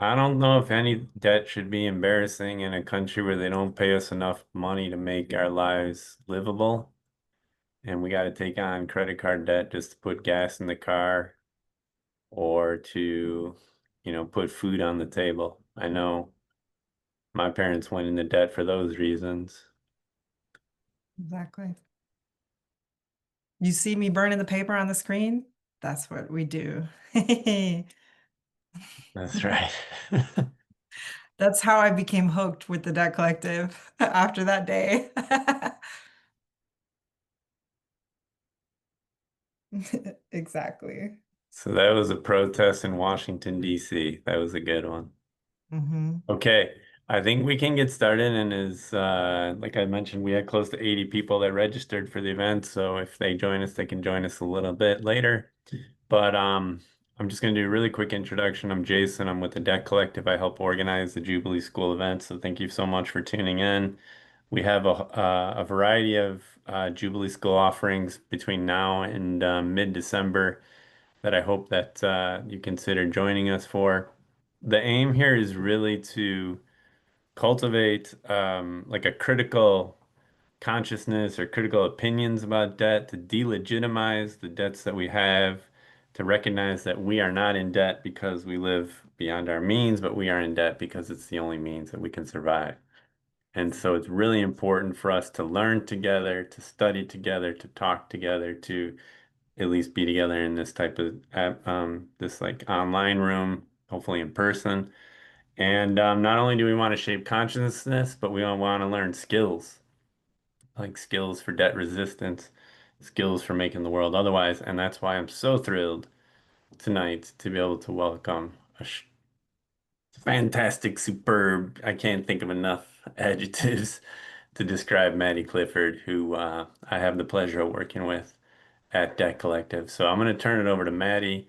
I don't know if any debt should be embarrassing in a country where they don't pay us enough money to make our lives livable. And we got to take on credit card debt just to put gas in the car or to, put food on the table. I know my parents went into debt for those reasons. Exactly. You see me burning the paper on the screen? That's what we do. That's right. That's how I became hooked with the Debt Collective after that day. Exactly. So that was a protest in Washington, D.C. That was a good one. Hmm. Okay, I think we can get started. And as like I mentioned, we had close to 80 people that registered for the event. So if they join us, they can join us a little bit later. But I'm just going to do a really quick introduction. I'm Jason. I'm with the Debt Collective. I help organize the Jubilee School event. So thank you so much for tuning in. We have a variety of Jubilee School offerings between now and mid-December that I hope that you consider joining us for. The aim here is really to cultivate like a critical consciousness or critical opinions about debt, to delegitimize the debts that we have, to recognize that we are not in debt because we live beyond our means, but we are in debt because it's the only means that we can survive. And so it's really important for us to learn together, to study together, to talk together, to at least be together in this type of this like online room, hopefully in person. And not only do we want to shape consciousness, but we want to learn skills, like skills for debt resistance, skills for making the world otherwise. And that's why I'm so thrilled tonight to be able to welcome a fantastic, superb, I can't think of enough adjectives to describe Maddy Clifford, who I have the pleasure of working with at Debt Collective. So I'm going to turn it over to Maddy.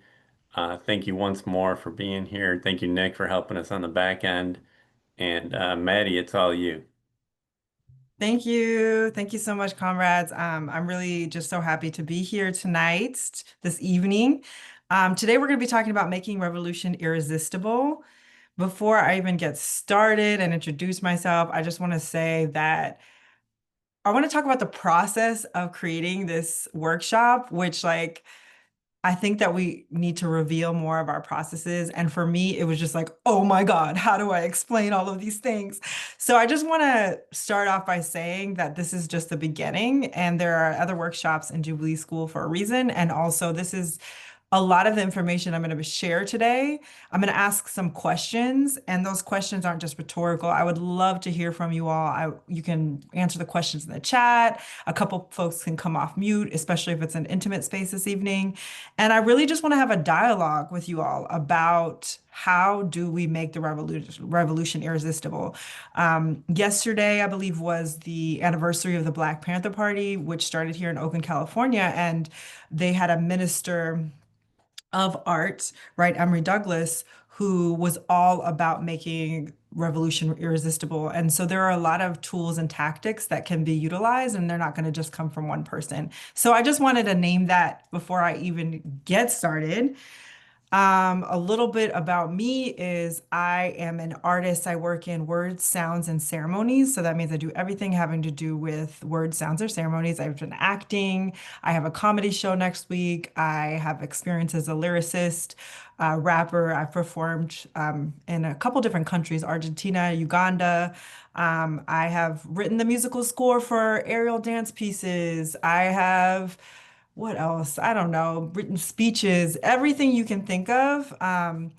Thank you once more for being here. Thank you, Nick, for helping us on the back end. And Maddy, it's all you. Thank you. Thank you so much, comrades. I'm really just so happy to be here tonight, this evening. Today, we're going to be talking about making revolution irresistible. Before I even get started and introduce myself, I just want to say that I want to talk about the process of creating this workshop, which I think that we need to reveal more of our processes. And for me, it was just like, oh my God, how do I explain all of these things? So I just want to start off by saying that this is just the beginning, and there are other workshops in Jubilee School for a reason. And also, this is a lot of the information I'm going to share today. I'm going to ask some questions, and those questions aren't just rhetorical. I would love to hear from you all. You can answer the questions in the chat. A couple folks can come off mute, especially if it's an intimate space this evening. And I really just want to have a dialogue with you all about how do we make the revolution irresistible. Yesterday, I believe, was the anniversary of the Black Panther Party, which started here in Oakland, California, and they had a minister of art, right, Emory Douglas, who was all about making revolution irresistible. And so there are a lot of tools and tactics that can be utilized, and they're not going to just come from one person. So I just wanted to name that before I even get started. A little bit about me is I am an artist. I work in words, sounds, and ceremonies. So that means I do everything having to do with words, sounds, or ceremonies. I've been acting. I have a comedy show next week. I have experience as a lyricist, rapper. I've performed in a couple different countries, Argentina, Uganda. I have written the musical score for aerial dance pieces. I have what else? I don't know, written speeches, everything you can think of. I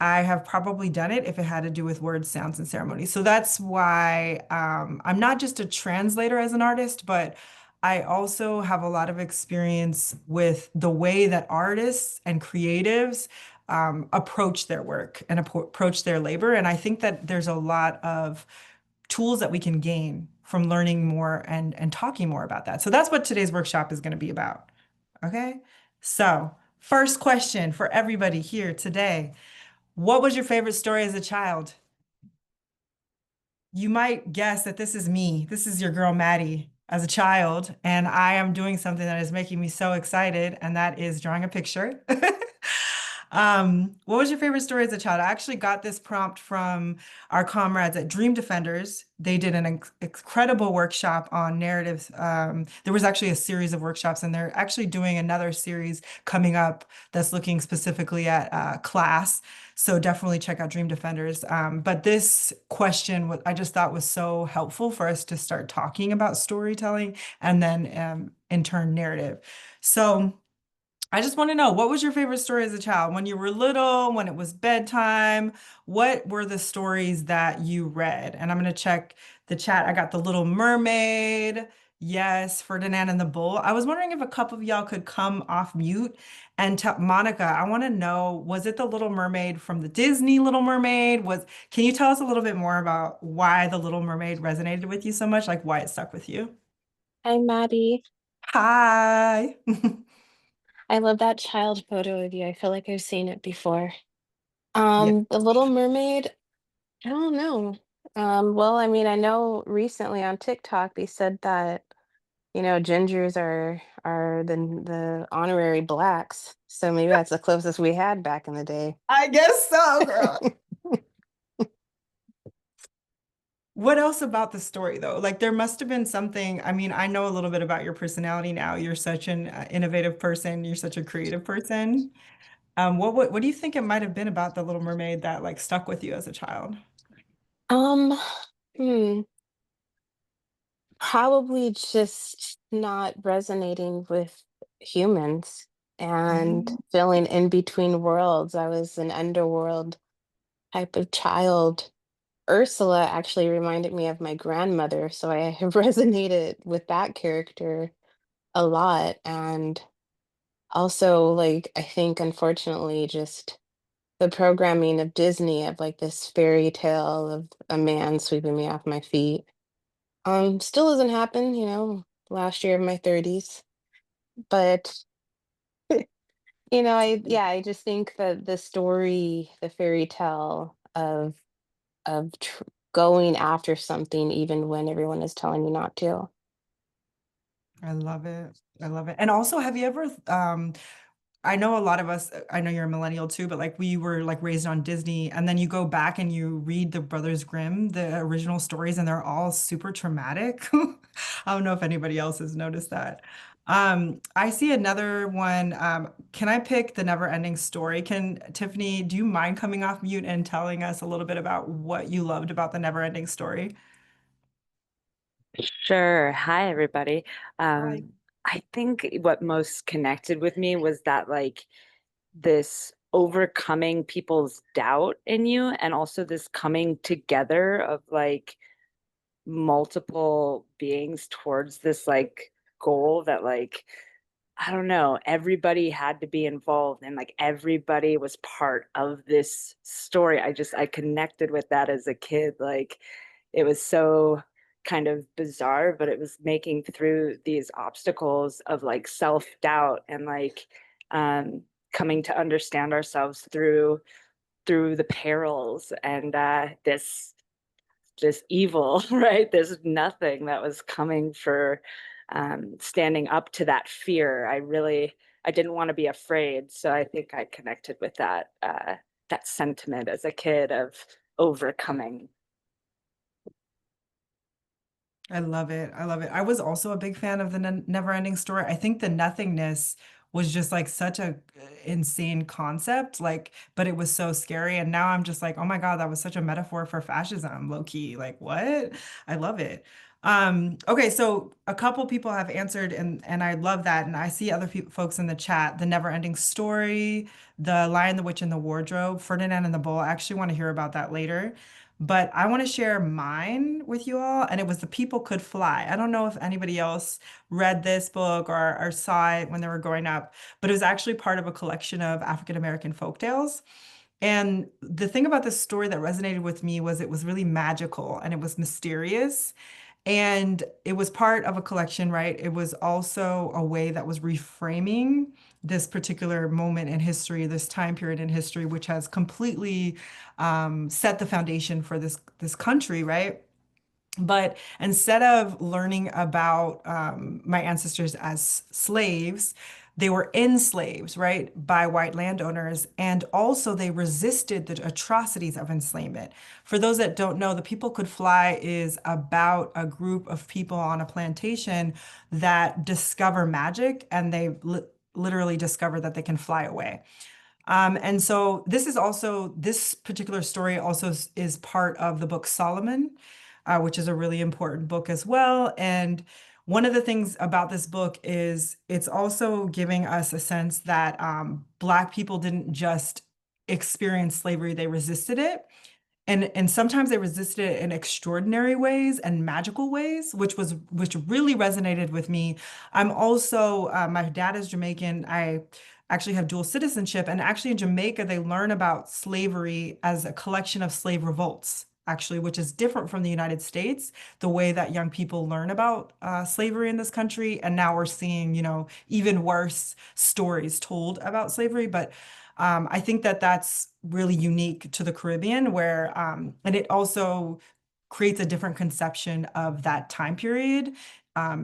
have probably done it if it had to do with words, sounds, and ceremonies. So that's why I'm not just a translator as an artist, but I also have a lot of experience with the way that artists and creatives approach their work and approach their labor. And I think that there's a lot of tools that we can gain from learning more and talking more about that. So that's what today's workshop is going to be about. Okay. So, first question for everybody here today. What was your favorite story as a child? You might guess that this is me. This is your girl, Maddie, as a child. And I am doing something that is making me so excited, and that is drawing a picture. What was your favorite story as a child? I actually got this prompt from our comrades at Dream Defenders. They did an incredible workshop on narratives. There was actually a series of workshops, and they're actually doing another series coming up that's looking specifically at class. So definitely check out Dream Defenders. But this question, what I just thought was so helpful for us to start talking about storytelling and then in turn narrative. So. I just want to know, what was your favorite story as a child? When you were little, when it was bedtime, what were the stories that you read? And I'm going to check the chat. I got The Little Mermaid. Yes, Ferdinand and the Bull. I was wondering if a couple of y'all could come off mute and tell Monica, I want to know, was it The Little Mermaid from the Disney Little Mermaid? Can you tell us a little bit more about why The Little Mermaid resonated with you so much, like why it stuck with you? Hi, Maddie. Hi. I love that child photo of you. I feel like I've seen it before. Yeah. The Little Mermaid, I don't know. Well, I mean, I know recently on TikTok they said that, gingers are the honorary blacks. So maybe that's the closest we had back in the day. I guess so, girl. What else about the story though? Like there must have been something. I mean, I know a little bit about your personality now. You're such an innovative person. You're such a creative person. What do you think it might have been about The Little Mermaid that like stuck with you as a child? Um, hmm, Probably just not resonating with humans and Mhm. feeling in between worlds. I was an underworld type of child. Ursula actually reminded me of my grandmother, so I have resonated with that character a lot. And also, like, I think unfortunately, just the programming of Disney of like this fairy tale of a man sweeping me off my feet. Still doesn't happen, last year of my 30s. But I just think that the story, the fairy tale of going after something even when everyone is telling you not to. I love it. I love it. And also, have you ever I know a lot of us, I know you're a millennial too, but like we were like raised on Disney and then you go back and you read the Brothers Grimm, the original stories, and they're all super traumatic. I don't know if anybody else has noticed that. I see another one. Can I pick The Never Ending Story? Can Tiffany, do you mind coming off mute and telling us a little bit about what you loved about The Never Ending Story? Sure. Hi, everybody. Hi. I think what most connected with me was that, like, this overcoming people's doubt in you, and also this coming together of like multiple beings towards this like goal that, like, I don't know, everybody had to be involved and like everybody was part of this story. I connected with that as a kid. Like it was so kind of bizarre, but it was making through these obstacles of like self-doubt and like um coming to understand ourselves through the perils and this evil, right? There's nothing that was coming for standing up to that fear. I didn't want to be afraid, so I think I connected with that sentiment as a kid of overcoming. I love it. I love it. I was also a big fan of the Never Ending Story. I think the nothingness was just like such a insane concept, like, but it was so scary. And now I'm just like, oh my God, that was such a metaphor for fascism, low key. Like, what? I love it. Okay, so a couple people have answered, and I love that. And I see other people, folks in the chat, The Never Ending Story, The Lion, the Witch, and the Wardrobe, Ferdinand and the Bull. I actually want to hear about that later. But I want to share mine with you all, and it was The People Could Fly. I don't know if anybody else read this book or saw it when they were growing up, but it was actually part of a collection of African American folk tales. And the thing about this story that resonated with me was it was really magical and it was mysterious. And it was part of a collection, right? It was also a way that was reframing this particular moment in history, this time period in history, which has completely set the foundation for this country, right? But instead of learning about my ancestors as slaves, they were enslaved, right, by white landowners, and also they resisted the atrocities of enslavement. For those that don't know, the People Could Fly is about a group of people on a plantation that discover magic, and they literally discover that they can fly away. And so this particular story also is part of the book Solomon, which is a really important book as well. And one of the things about this book is it's also giving us a sense that Black people didn't just experience slavery, they resisted it. And sometimes they resisted it in extraordinary ways and magical ways, which really resonated with me. I'm also my dad is Jamaican. I actually have dual citizenship, and actually in Jamaica they learn about slavery as a collection of slave revolts, actually, which is different from the United States, the way that young people learn about slavery in this country. And now we're seeing, even worse stories told about slavery. But I think that that's really unique to the Caribbean, where, and it also creates a different conception of that time period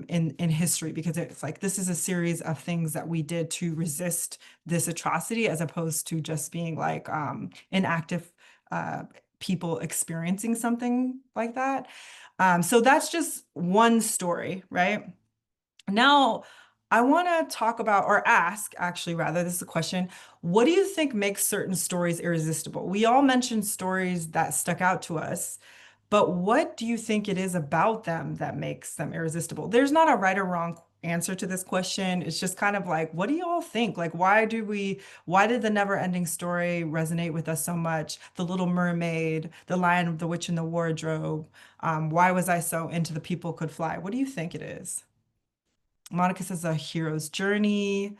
in history, because it's like this is a series of things that we did to resist this atrocity, as opposed to just being like inactive people experiencing something like that. So that's just one story, right? Now, I want to talk about, or ask, actually, rather, this is a question. What do you think makes certain stories irresistible? We all mentioned stories that stuck out to us, but what do you think it is about them that makes them irresistible? There's not a right or wrong answer to this question. It's just kind of like, what do you all think? Like, why did the never-ending story resonate with us so much? The Little Mermaid, The Lion, the Witch, and the Wardrobe. Why was I so into The People Could Fly? What do you think it is? Monica says a hero's journey,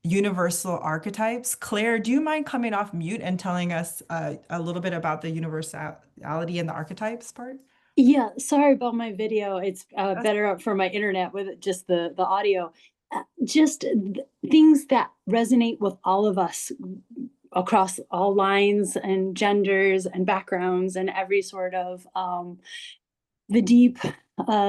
universal archetypes. Claire, do you mind coming off mute and telling us a little bit about the universality and the archetypes part? Yeah, sorry about my video. It's better up for my internet with just the audio. Just things that resonate with all of us across all lines and genders and backgrounds and every sort of the deep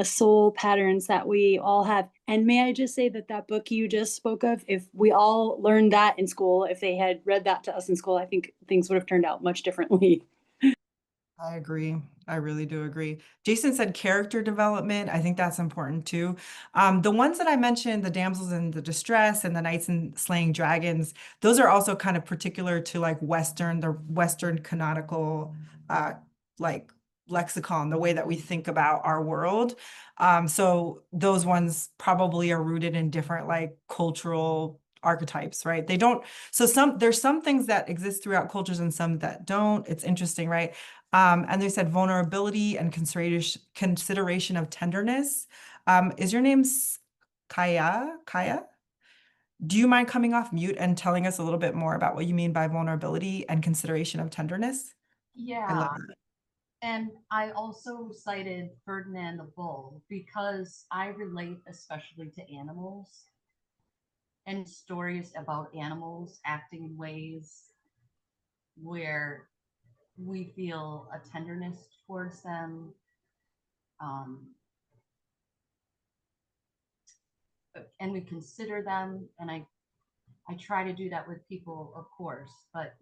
soul patterns that we all have. And may I just say that that book you just spoke of, if we all learned that in school, if they had read that to us in school, I think things would have turned out much differently. I agree. I really do agree. Jason said character development. I think that's important too. The ones that I mentioned, the damsels in the distress and the knights and slaying dragons, those are also kind of particular to like the Western canonical like lexicon, the way that we think about our world. So those ones probably are rooted in different like cultural archetypes, right? They don't, so there's some things that exist throughout cultures and some that don't. It's interesting, right? And they said vulnerability and consideration of tenderness. Is your name Kaya? Kaya? Do you mind coming off mute and telling us a little bit more about what you mean by vulnerability and consideration of tenderness? I love Yeah, that. and I also cited Ferdinand the Bull because I relate especially to animals and stories about animals acting in ways where we feel a tenderness towards them. Um, and we consider them, and I try to do that with people, of course, but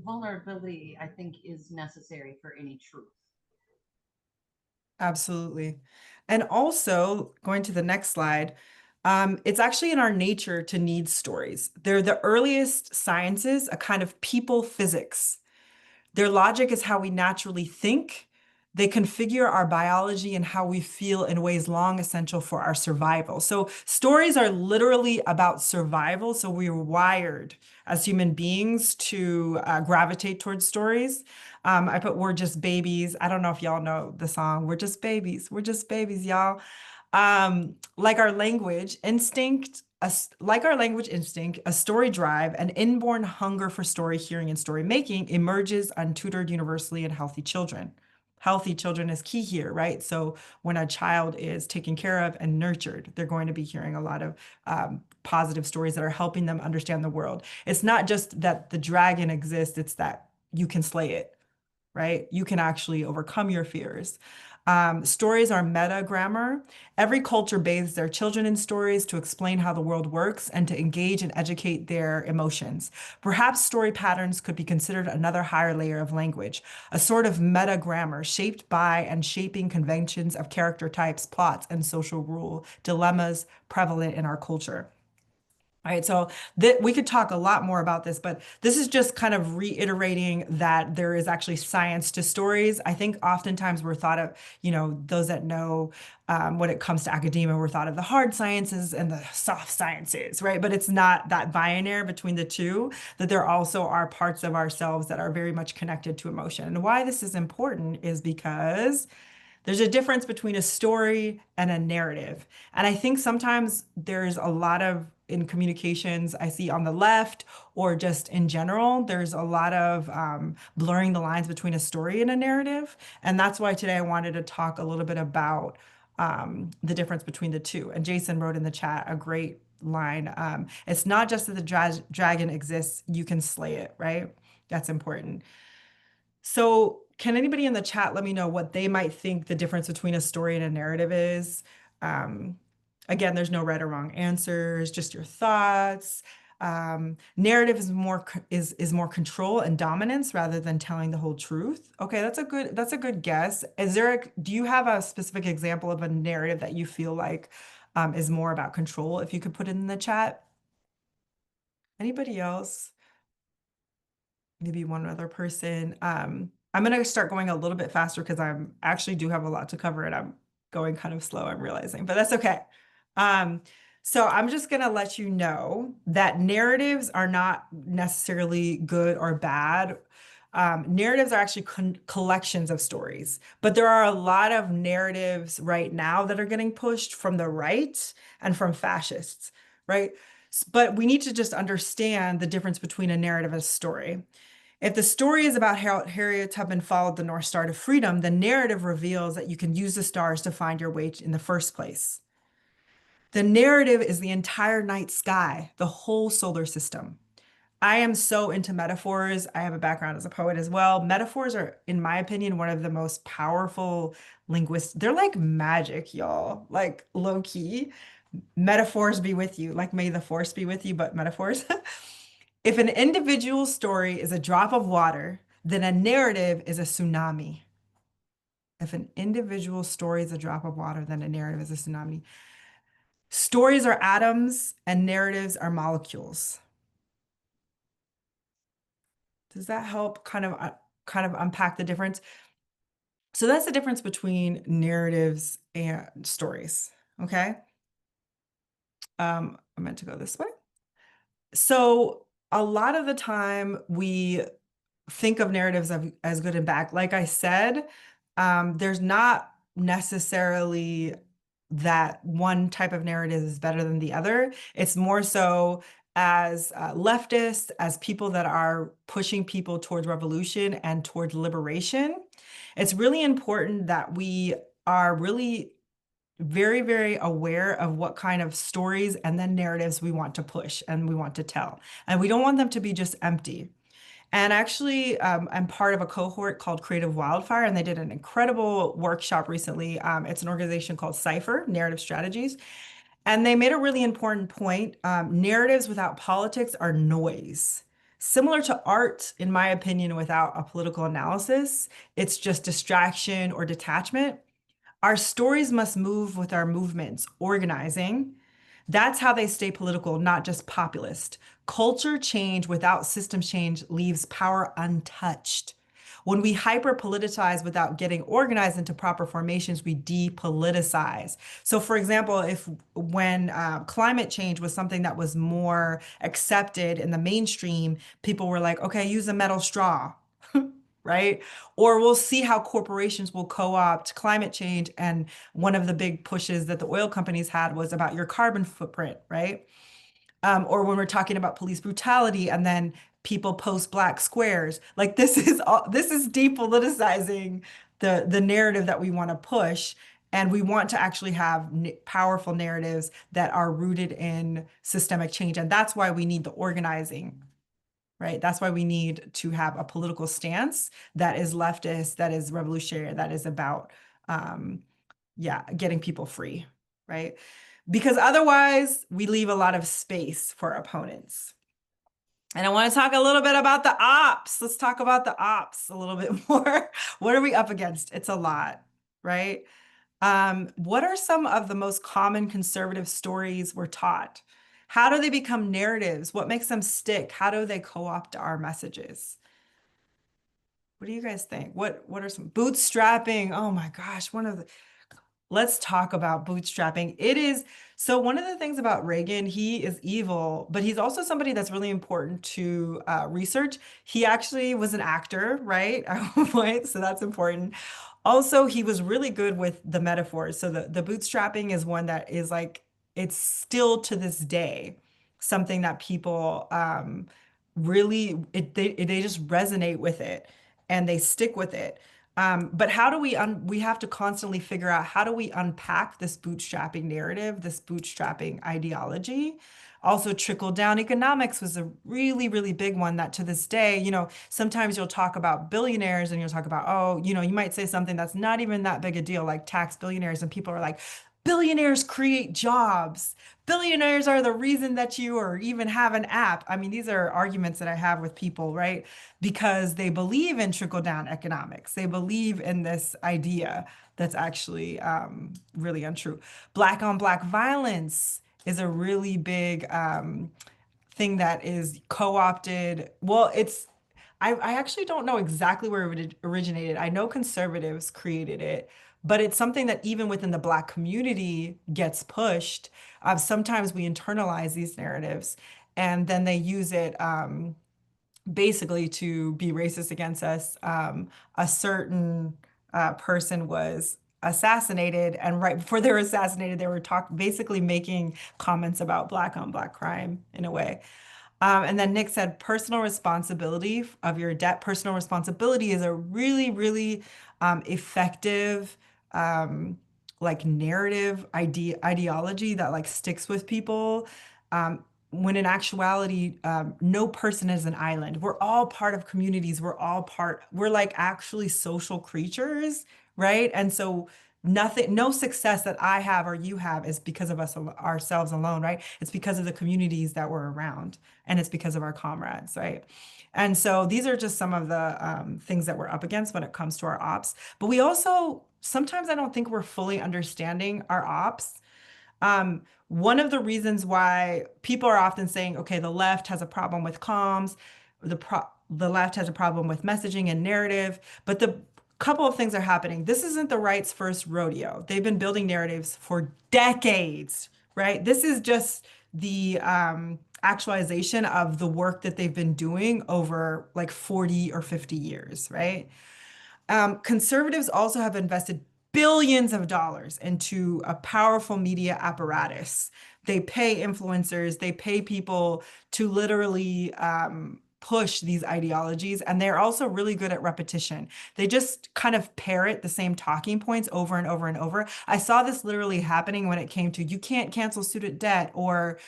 vulnerability, I think, is necessary for any truth. Absolutely. And also, going to the next slide, it's actually in our nature to need stories. They're the earliest sciences, a kind of people physics. Their logic is how we naturally think. They configure our biology and how we feel in ways long essential for our survival. So stories are literally about survival. So we're wired as human beings to gravitate towards stories. I put "We're Just Babies." I don't know if y'all know the song. We're just babies. We're just babies, y'all. Like our language instinct, a story drive, an inborn hunger for story hearing and story making emerges untutored universally in healthy children. Healthy children is key here, right? So when a child is taken care of and nurtured, they're going to be hearing a lot of positive stories that are helping them understand the world. It's not just that the dragon exists, it's that you can slay it, right? You can actually overcome your fears. Stories are meta grammar. Every culture bathes their children in stories to explain how the world works and to engage and educate their emotions. Perhaps story patterns could be considered another higher layer of language, a sort of meta grammar shaped by and shaping conventions of character types, plots, and social rule dilemmas prevalent in our culture. All right, so we could talk a lot more about this, but this is just kind of reiterating that there is actually science to stories. I think oftentimes we're thought of, those that know when it comes to academia, we're thought of the hard sciences and the soft sciences, right? But it's not that binary between the two, that there also are parts of ourselves that are very much connected to emotion. And why this is important is because there's a difference between a story and a narrative. And I think sometimes there's a lot of, in communications, I see on the left or just in general, there's a lot of blurring the lines between a story and a narrative. And that's why today I wanted to talk a little bit about the difference between the two. And Jason wrote in the chat a great line. It's not just that the dragon exists, you can slay it, right? That's important. So can anybody in the chat let me know what they might think the difference between a story and a narrative is? Again, there's no right or wrong answers, just your thoughts. Narrative is more control and dominance rather than telling the whole truth. Okay, that's a good guess. Do you have a specific example of a narrative that you feel like is more about control? If you could put it in the chat. Anybody else? Maybe one other person. I'm going to start going a little bit faster because I'm actually do have a lot to cover and I'm going kind of slow, I'm realizing, but that's okay. So I'm just going to let you know that narratives are not necessarily good or bad. Narratives are actually collections of stories, but there are a lot of narratives right now that are getting pushed from the right and from fascists, right? But we need to just understand the difference between a narrative and a story. If the story is about how Harriet Tubman followed the North Star to freedom, the narrative reveals that you can use the stars to find your way in the first place. The narrative is the entire night sky, the whole solar system. I am so into metaphors. I have a background as a poet as well. Metaphors are, in my opinion, one of the most powerful linguists. They're like magic, y'all, like low key. Metaphors be with you, like may the force be with you, but metaphors. If an individual story is a drop of water, then a narrative is a tsunami. If an individual story is a drop of water, then a narrative is a tsunami. Stories are atoms and narratives are molecules. Does that help kind of unpack the difference? So that's the difference between narratives and stories, okay? I meant to go this way. So a lot of the time we think of narratives as good and bad. Like I said, there's not necessarily that one type of narrative is better than the other. It's more so as leftists, as people that are pushing people towards revolution and towards liberation. It's really important that we are really very, very aware of what kind of stories and then narratives we want to push and we want to tell. And we don't want them to be just empty. And actually, I'm part of a cohort called Creative Wildfire, and they did an incredible workshop recently. It's an organization called Cypher, Narrative Strategies. And they made a really important point. Narratives without politics are noise. Similar to art, in my opinion, without a political analysis, it's just distraction or detachment. Our stories must move with our movements, organizing. That's how they stay political, not just populist. Culture change without system change leaves power untouched. When we hyper politicize without getting organized into proper formations, we depoliticize. So, for example, when climate change was something that was more accepted in the mainstream, people were like, okay, use a metal straw. Right? Or we'll see how corporations will co-opt climate change. And one of the big pushes that the oil companies had was about your carbon footprint, right? Or when we're talking about police brutality and then people post black squares. Like this is depoliticizing the narrative that we want to push. And we want to actually have powerful narratives that are rooted in systemic change. And that's why we need the organizing, right? That's why we need to have a political stance that is leftist, that is revolutionary, that is about yeah, getting people free, right? Because otherwise we leave a lot of space for opponents. And I want to talk a little bit about the ops. Let's talk about the ops a little bit more. What are we up against? It's a lot, right? What are some of the most common conservative stories we're taught? How do they become narratives? What makes them stick? How do they co-opt our messages? What do you guys think? What are some bootstrapping? Oh my gosh, let's talk about bootstrapping. It is so one of the things about Reagan, he is evil, but he's also somebody that's really important to research. He actually was an actor, right? At one point, so that's important. Also, he was really good with the metaphors. So the bootstrapping is one that is like, it's still to this day something that people really, they just resonate with it and they stick with it. But how do we have to constantly figure out how do we unpack this bootstrapping narrative, this bootstrapping ideology? Also, trickle down economics was a really, really big one that to this day, sometimes you'll talk about billionaires and you'll talk about, oh, you might say something that's not even that big a deal, like tax billionaires, and people are like, billionaires create jobs. Billionaires are the reason that you or even have an app. I mean, these are arguments that I have with people, right? Because they believe in trickle down economics. They believe in this idea that's actually really untrue. Black on black violence is a really big thing that is co-opted. Well, I actually don't know exactly where it originated. I know conservatives created it, but it's something that even within the Black community gets pushed. Sometimes we internalize these narratives and then they use it basically to be racist against us. A certain person was assassinated, and right before they were assassinated, they were basically making comments about Black on Black crime in a way. And then Nick said, personal responsibility of your debt. Personal responsibility is a really, really effective, like narrative ideology that like sticks with people. When in actuality, no person is an island. We're all part of communities. We're like actually social creatures, right? And so no success that I have or you have is because of ourselves alone, right? It's because of the communities that we're around, and it's because of our comrades, right? And so these are just some of the things that we're up against when it comes to our ops. But we also, sometimes I don't think we're fully understanding our ops. One of the reasons why people are often saying, okay, the left has a problem with comms, the left has a problem with messaging and narrative, but the couple of things are happening. This isn't the right's first rodeo. They've been building narratives for decades, right? This is just the actualization of the work that they've been doing over like 40 or 50 years, right? Conservatives also have invested billions of dollars into a powerful media apparatus. They pay influencers, they pay people to literally push these ideologies, and they're also really good at repetition. They just kind of parrot the same talking points over and over and over. I saw this literally happening when it came to you can't cancel student debt, or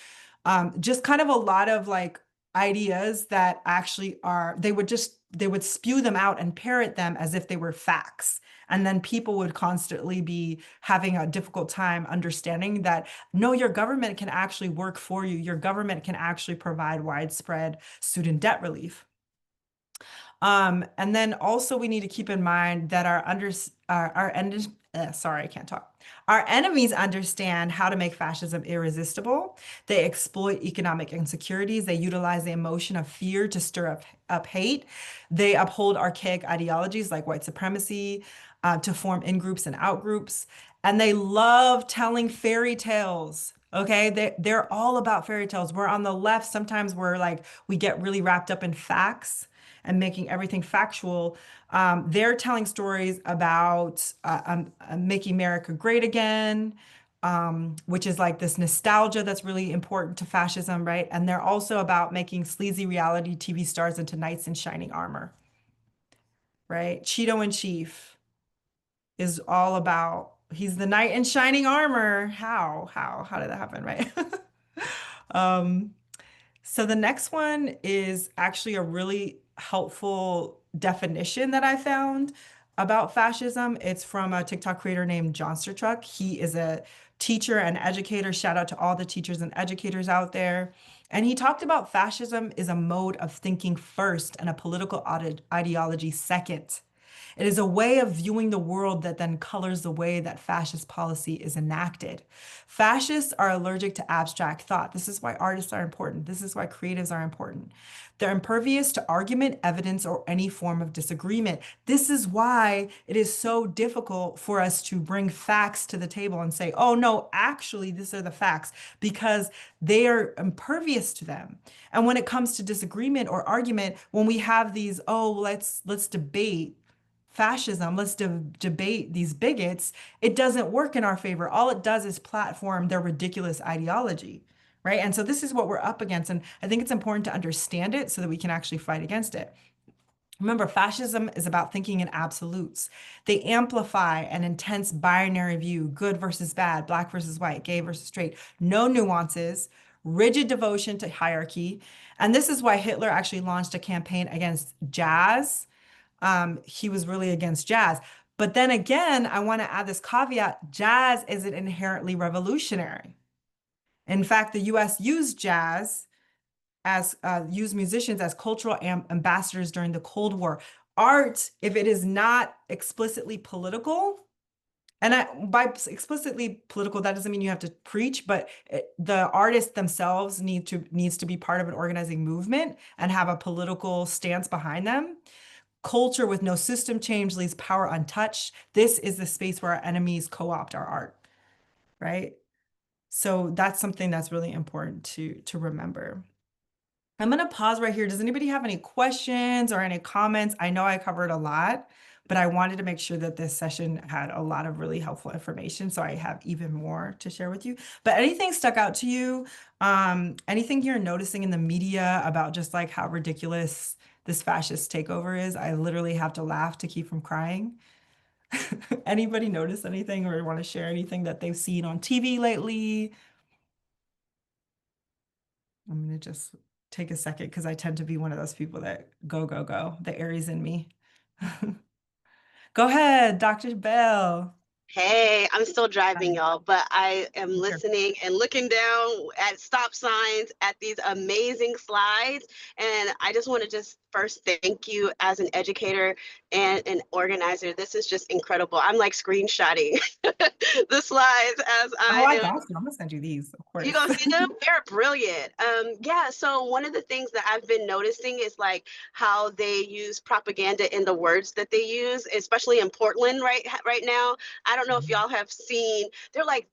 just kind of a lot of like ideas that actually they would spew them out and parrot them as if they were facts. And then people would constantly be having a difficult time understanding that no, your government can actually work for you. Your government can actually provide widespread student debt relief. And then also we need to keep in mind that sorry, I can't talk. Our enemies understand how to make fascism irresistible. They exploit economic insecurities. They utilize the emotion of fear to stir up hate. They uphold archaic ideologies like white supremacy to form in-groups and out-groups. And they love telling fairy tales. Okay, they're all about fairy tales. We're on the left. Sometimes we get really wrapped up in facts and making everything factual. They're telling stories about making America great again, which is like this nostalgia that's really important to fascism, right? And they're also about making sleazy reality TV stars into knights in shining armor, right? Cheeto in Chief is all about, he's the knight in shining armor. How did that happen, right? um, So the next one is actually a really helpful definition that I found. about fascism. It's from a TikTok creator named Johnster Truck. He is a teacher and educator. Shout out to all the teachers and educators out there. And he talked about fascism is a mode of thinking first and a political ideology second. It is a way of viewing the world that then colors the way that fascist policy is enacted. Fascists are allergic to abstract thought. This is why artists are important. This is why creatives are important. They're impervious to argument, evidence, or any form of disagreement. This is why it is so difficult for us to bring facts to the table and say, oh, no, actually, these are the facts, because they are impervious to them. And when it comes to disagreement or argument, when we have these, oh, let's debate fascism, let's debate these bigots, it doesn't work in our favor. All it does is platform their ridiculous ideology, right? And so this is what we're up against. And I think it's important to understand it so that we can actually fight against it. Remember, fascism is about thinking in absolutes. They amplify an intense binary view, good versus bad, black versus white, gay versus straight, no nuances, rigid devotion to hierarchy. And this is why Hitler actually launched a campaign against jazz. He was really against jazz. But then again, I want to add this caveat, jazz isn't inherently revolutionary. In fact, the US used jazz as used musicians as cultural ambassadors during the Cold War. Art, if it is not explicitly political, and by explicitly political, that doesn't mean you have to preach, but the artists themselves needs to be part of an organizing movement and have a political stance behind them. Culture with no system change leaves power untouched. This is the space where our enemies co-opt our art, right? So that's something that's really important to remember. I'm going to pause right here. Does anybody have any questions or any comments? I know I covered a lot, but I wanted to make sure that this session had a lot of really helpful information, so I have even more to share with you. But anything stuck out to you? Anything you're noticing in the media about just like how ridiculous this fascist takeover is? I literally have to laugh to keep from crying. Anybody notice anything or want to share anything that they've seen on TV lately? I'm going to just take a second because I tend to be one of those people that go, go, go, the Aries in me. Go ahead, Dr. Bell. Hey, I'm still driving, Hi. y'all, but I am Sure. listening and looking down at stop signs at these amazing slides. And I just want to just first thank you as an educator and an organizer. This is just incredible. I'm like screenshotting the slides as Oh, I I am. got you. I'm gonna send you these, of You course. gonna see them? They're brilliant. Yeah, so one of the things that I've been noticing is like how they use propaganda in the words that they use, especially in Portland right now. I don't know if y'all have seen, they're like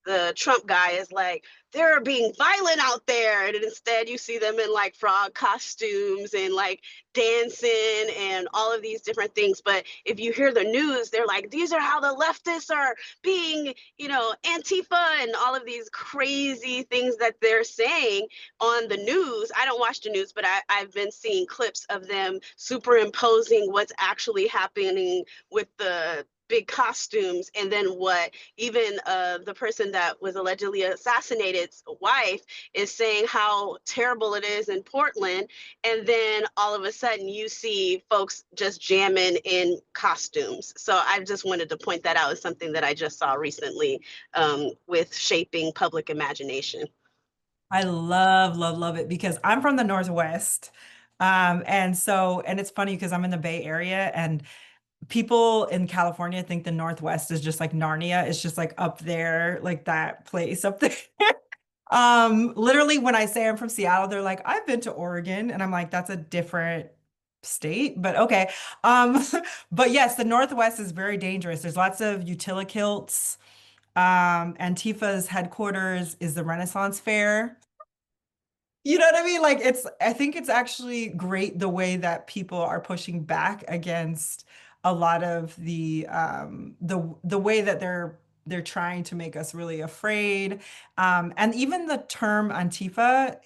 the Trump guy is like, they're being violent out there. And instead you see them in like frog costumes and like dancing and all of these different things. But if you hear the news, they're like, these are how the leftists are being, Antifa and all of these crazy things that they're saying on the news. I don't watch the news, but I've been seeing clips of them superimposing what's actually happening with the big costumes, and then what even the person that was allegedly assassinated's wife is saying how terrible it is in Portland, and then all of a sudden you see folks just jamming in costumes. So I just wanted to point that out as something that I just saw recently with shaping public imagination. I love, love, love it because I'm from the Northwest. And it's funny because I'm in the Bay Area and people in California think the Northwest is just like Narnia. It's just like up there, like that place up there. Literally when I say I'm from Seattle, they're like, I've been to Oregon. And I'm like, that's a different state, but okay. Um, but yes, the Northwest is very dangerous. There's lots of utilikilts. Antifa's headquarters is the Renaissance Fair. You know what I mean? Like I think it's actually great the way that people are pushing back against a lot of the way that they're trying to make us really afraid. And even the term Antifa,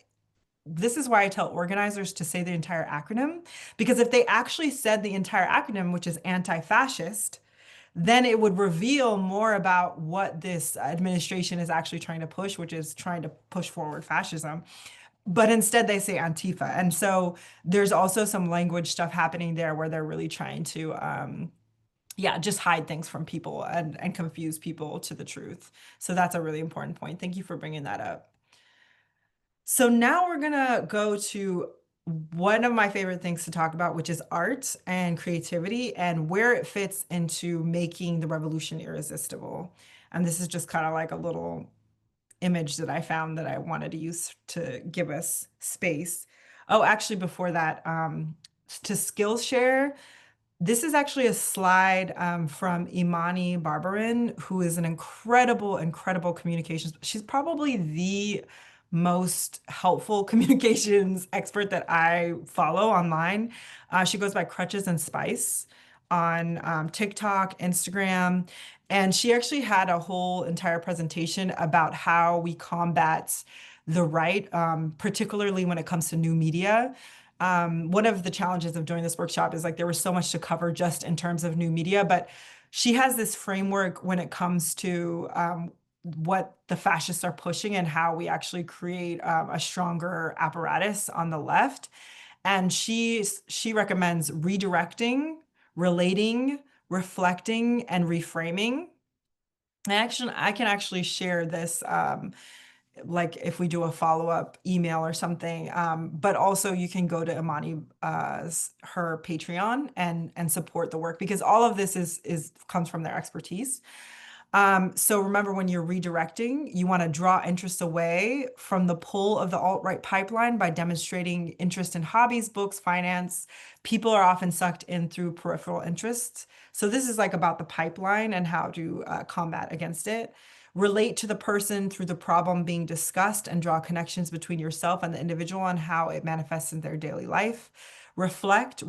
this is why I tell organizers to say the entire acronym, because if they actually said the entire acronym, which is anti-fascist, then it would reveal more about what this administration is actually trying to push, which is trying to push forward fascism. but instead they say Antifa. And so there's also some language stuff happening there where they're really trying to, yeah, just hide things from people and confuse people to the truth. So that's a really important point. Thank you for bringing that up. So now we're gonna go to one of my favorite things to talk about, which is art and creativity and where it fits into making the revolution irresistible. And this is just kind of like a little image that I found that I wanted to use to give us space. Oh, actually, before that, to Skillshare, this is actually a slide from Imani Barbarin, who is an incredible, incredible communications. She's probably the most helpful communications expert that I follow online. She goes by Crutches and Spice on TikTok, Instagram, and she actually had a whole entire presentation about how we combat the right, particularly when it comes to new media. One of the challenges of doing this workshop is like there was so much to cover just in terms of new media, but she has this framework when it comes to what the fascists are pushing and how we actually create a stronger apparatus on the left. And she recommends redirecting, relating, reflecting, and reframing. I can actually share this like if we do a follow-up email or something. But also you can go to Imani her Patreon and support the work because all of this is comes from their expertise. So remember when you're redirecting, you want to draw interest away from the pull of the alt-right pipeline by demonstrating interest in hobbies, books, finance. People are often sucked in through peripheral interests. So this is like about the pipeline and how to combat against it. Relate to the person through the problem being discussed and draw connections between yourself and the individual and how it manifests in their daily life. Reflect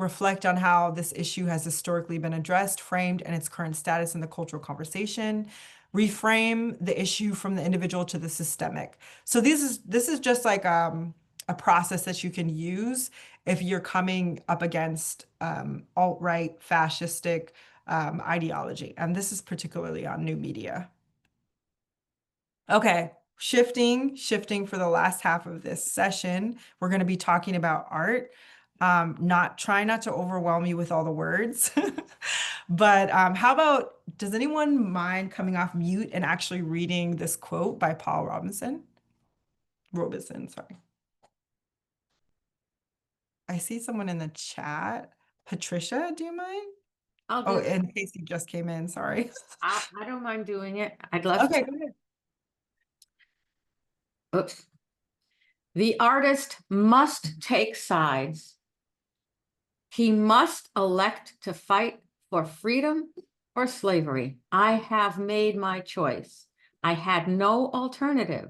on how this issue has historically been addressed, framed, and its current status in the cultural conversation. Reframe the issue from the individual to the systemic. So this is just like a process that you can use if you're coming up against alt-right fascistic ideology. And this is particularly on new media. Okay, shifting for the last half of this session, we're going to be talking about art. Try not to overwhelm you with all the words. But how about, does anyone mind coming off mute and actually reading this quote by Paul Robinson? Robeson, sorry. I see someone in the chat. Patricia, do you mind? I'll do Oh, it. and Casey just came in, sorry. I don't mind doing it. I'd love Okay, to. go ahead. Oops. The artist must take sides. He must elect to fight for freedom or slavery. I have made my choice. I had no alternative.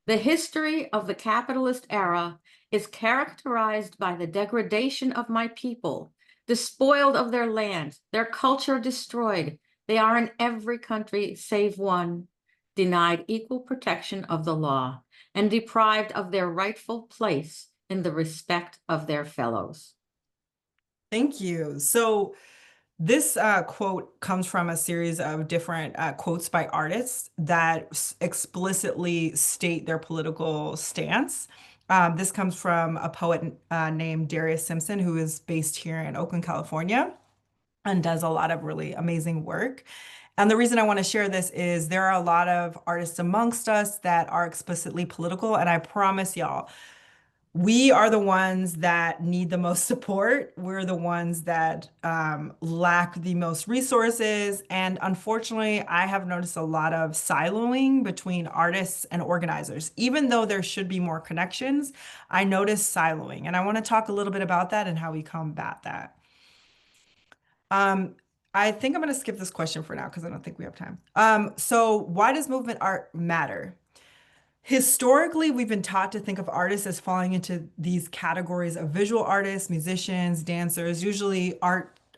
The history of the capitalist era is characterized by the degradation of my people, despoiled of their land, their culture destroyed. They are in every country save one, denied equal protection of the law, and deprived of their rightful place in the respect of their fellows. Thank you. So this quote comes from a series of different quotes by artists that explicitly state their political stance. This comes from a poet named Darius Simpson, who is based here in Oakland, California, and does a lot of really amazing work. And the reason I want to share this is there are a lot of artists amongst us that are explicitly political, and I promise y'all, we are the ones that need the most support. We're the ones that lack the most resources. And unfortunately, I have noticed a lot of siloing between artists and organizers. Even though there should be more connections, I notice siloing. And I want to talk a little bit about that and how we combat that. I think I'm going to skip this question for now because I don't think we have time. So why does movement art matter? Historically, we've been taught to think of artists as falling into these categories of visual artists, musicians, dancers, usually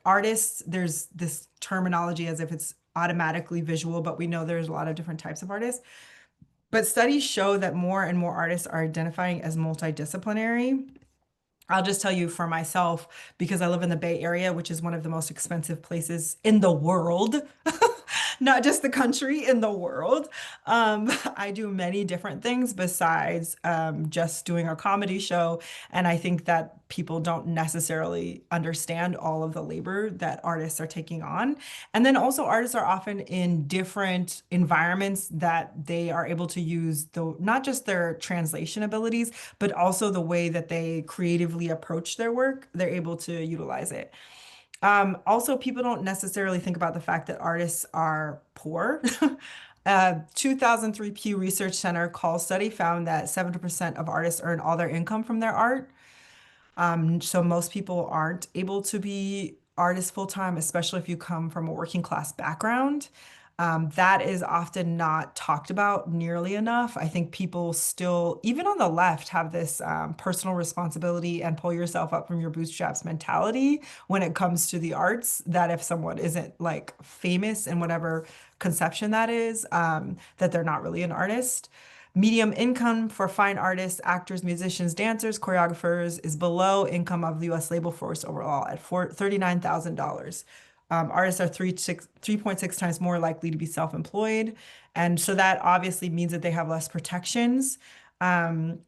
artists. There's this terminology as if it's automatically visual, but we know there's a lot of different types of artists. But studies show that more and more artists are identifying as multidisciplinary. I'll just tell you for myself, because I live in the Bay Area, which is one of the most expensive places in the world, not just the country, in the world. I do many different things besides just doing a comedy show. And I think that people don't necessarily understand all of the labor that artists are taking on. And then also, artists are often in different environments that they are able to use not just their translation abilities, but also the way that they creatively approach their work, they're able to utilize it. Also, people don't necessarily think about the fact that artists are poor. 2003 Pew Research Center call study found that 70% of artists earn all their income from their art. So most people aren't able to be artists full time, especially if you come from a working class background. That is often not talked about nearly enough. I think people still, even on the left, have this personal responsibility and pull yourself up from your bootstraps mentality when it comes to the arts, that if someone isn't like famous in whatever conception that is, that they're not really an artist. Medium income for fine artists, actors, musicians, dancers, choreographers is below income of the US labor force overall at $39,000. Artists are 3.6 times more likely to be self-employed. And so that obviously means that they have less protections. And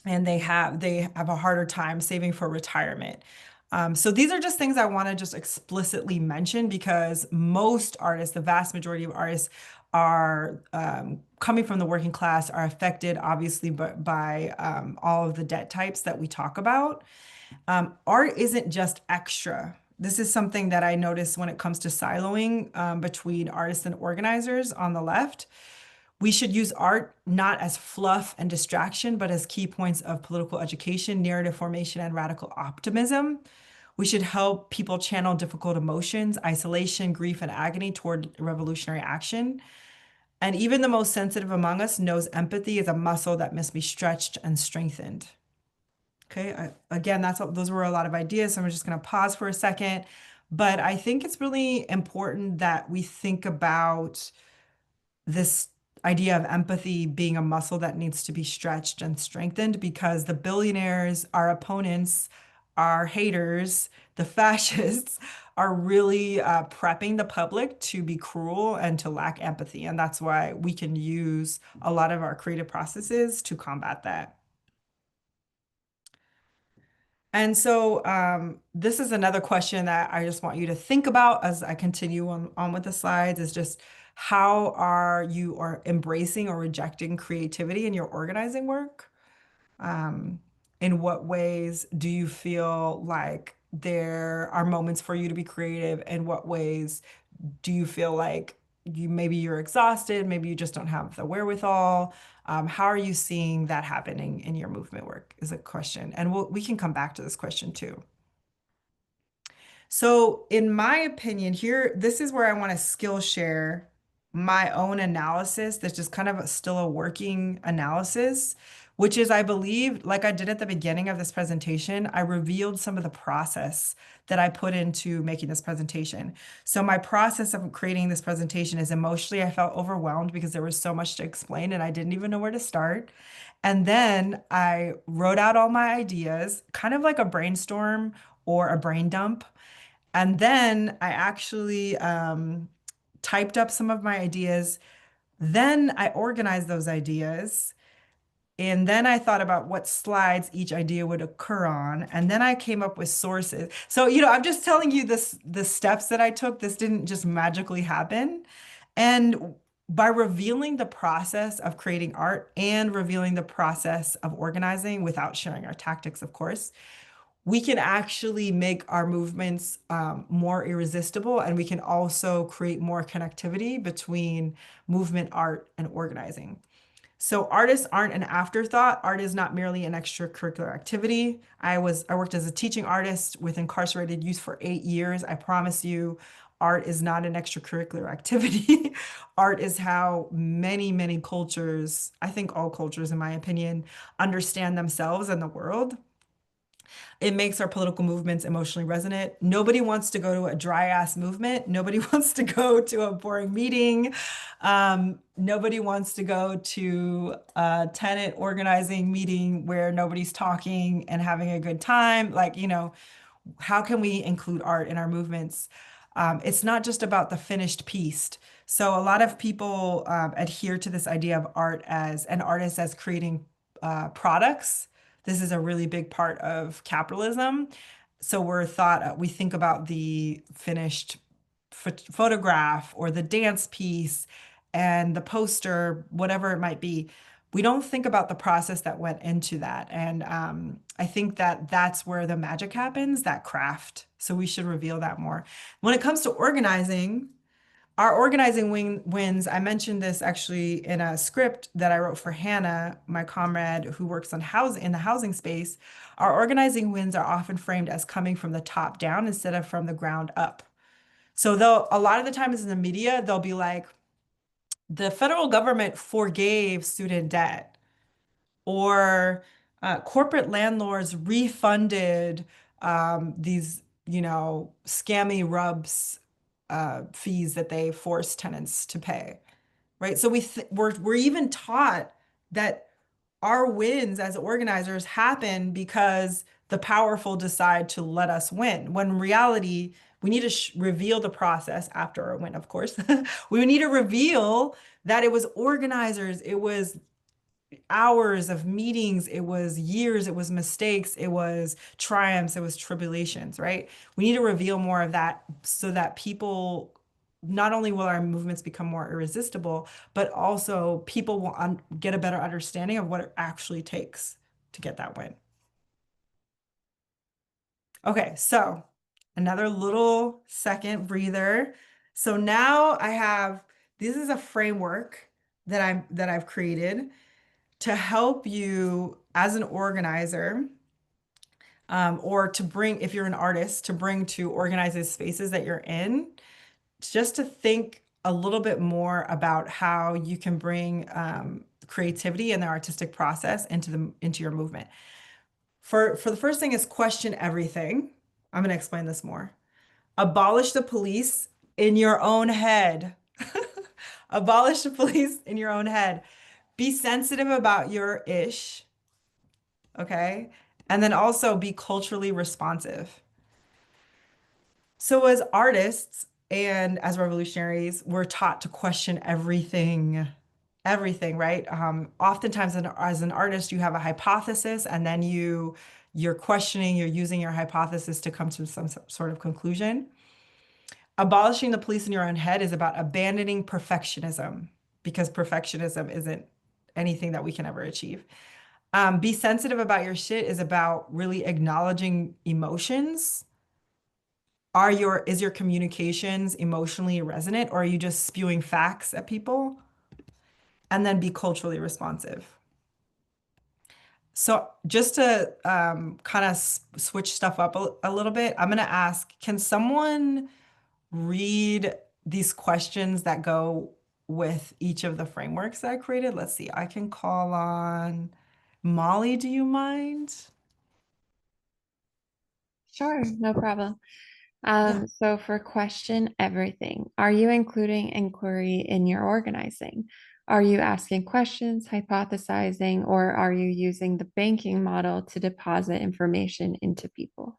they have a harder time saving for retirement. So these are just things I want to just explicitly mention because most artists, the vast majority of artists are coming from the working class, are affected obviously by all of the debt types that we talk about. Art isn't just extra. This is something that I notice when it comes to siloing between artists and organizers on the left. We should use art not as fluff and distraction, but as key points of political education, narrative formation, and radical optimism. We should help people channel difficult emotions, isolation, grief, and agony toward revolutionary action. And even the most sensitive among us knows empathy is a muscle that must be stretched and strengthened. Okay, again, those were a lot of ideas, so I'm just going to pause for a second. But I think it's really important that we think about this idea of empathy being a muscle that needs to be stretched and strengthened because the billionaires, our opponents, our haters, the fascists are really prepping the public to be cruel and to lack empathy. And that's why we can use a lot of our creative processes to combat that. And so this is another question that I just want you to think about as I continue on with the slides is just how are you embracing or rejecting creativity in your organizing work? In what ways do you feel like there are moments for you to be creative? In what ways do you feel like maybe you're exhausted, maybe you just don't have the wherewithal? How are you seeing that happening in your movement work is a question. And we can come back to this question too. So in my opinion here, this is where I want to skill share my own analysis. That's just kind of still a working analysis, which is I believe, like I did at the beginning of this presentation, I revealed some of the process that I put into making this presentation. So my process of creating this presentation is emotionally, I felt overwhelmed because there was so much to explain and I didn't even know where to start. And then I wrote out all my ideas, kind of like a brainstorm or a brain dump. And then I actually typed up some of my ideas. Then I organized those ideas. And then I thought about what slides each idea would occur on. And then I came up with sources. So, I'm just telling you the steps that I took. This didn't just magically happen. And by revealing the process of creating art and revealing the process of organizing without sharing our tactics, of course, we can actually make our movements more irresistible, and we can also create more connectivity between movement, art, and organizing. So artists aren't an afterthought. Art is not merely an extracurricular activity. I worked as a teaching artist with incarcerated youth for 8 years. I promise you, art is not an extracurricular activity. Art is how many, many cultures, I think all cultures in my opinion, understand themselves and the world. It makes our political movements emotionally resonant. Nobody wants to go to a dry ass movement. Nobody wants to go to a boring meeting. Nobody wants to go to a tenant organizing meeting where nobody's talking and having a good time. Like, how can we include art in our movements? It's not just about the finished piece. So a lot of people adhere to this idea of art as an artist as creating products. This is a really big part of capitalism. So we think about the finished photograph or the dance piece and the poster, whatever it might be. We don't think about the process that went into that. And I think that that's where the magic happens, that craft. So we should reveal that more. When it comes to organizing, our organizing wins, I mentioned this actually in a script that I wrote for Hannah, my comrade who works on in the housing space. Our organizing wins are often framed as coming from the top down instead of from the ground up. So a lot of the times in the media, they'll be like, the federal government forgave student debt, or corporate landlords refunded these, scammy rubs fees that they force tenants to pay, right? So we're even taught that our wins as organizers happen because the powerful decide to let us win. When in reality, we need to reveal the process after our win, of course. We need to reveal that it was organizers, it was hours of meetings, it was years, it was mistakes, it was triumphs, it was tribulations, right? We need to reveal more of that so that people, not only will our movements become more irresistible, but also people will get a better understanding of what it actually takes to get that win. Okay, so another little second breather. So now this is a framework that I've created to help you as an organizer, or to bring, if you're an artist, to bring to organized spaces that you're in, just to think a little bit more about how you can bring creativity and the artistic process into your movement. For the first thing is question everything. I'm going to explain this more. Abolish the police in your own head. Abolish the police in your own head. Be sensitive about your ish. Okay. And then also be culturally responsive. So as artists and as revolutionaries, we're taught to question everything, right? Oftentimes as an artist, you have a hypothesis and then you're questioning, you're using your hypothesis to come to some sort of conclusion. Abolishing the police in your own head is about abandoning perfectionism, because perfectionism isn't anything that we can ever achieve. Be sensitive about your shit is about really acknowledging emotions. Is your communications emotionally resonant, or are you just spewing facts at people? And then be culturally responsive. So just to kind of switch stuff up a little bit, I'm going to ask, can someone read these questions that go with each of the frameworks that I created? Let's see, I can call on Molly, do you mind? Sure, no problem. Yeah. So for question everything, are you including inquiry in your organizing? Are you asking questions, hypothesizing, or are you using the banking model to deposit information into people?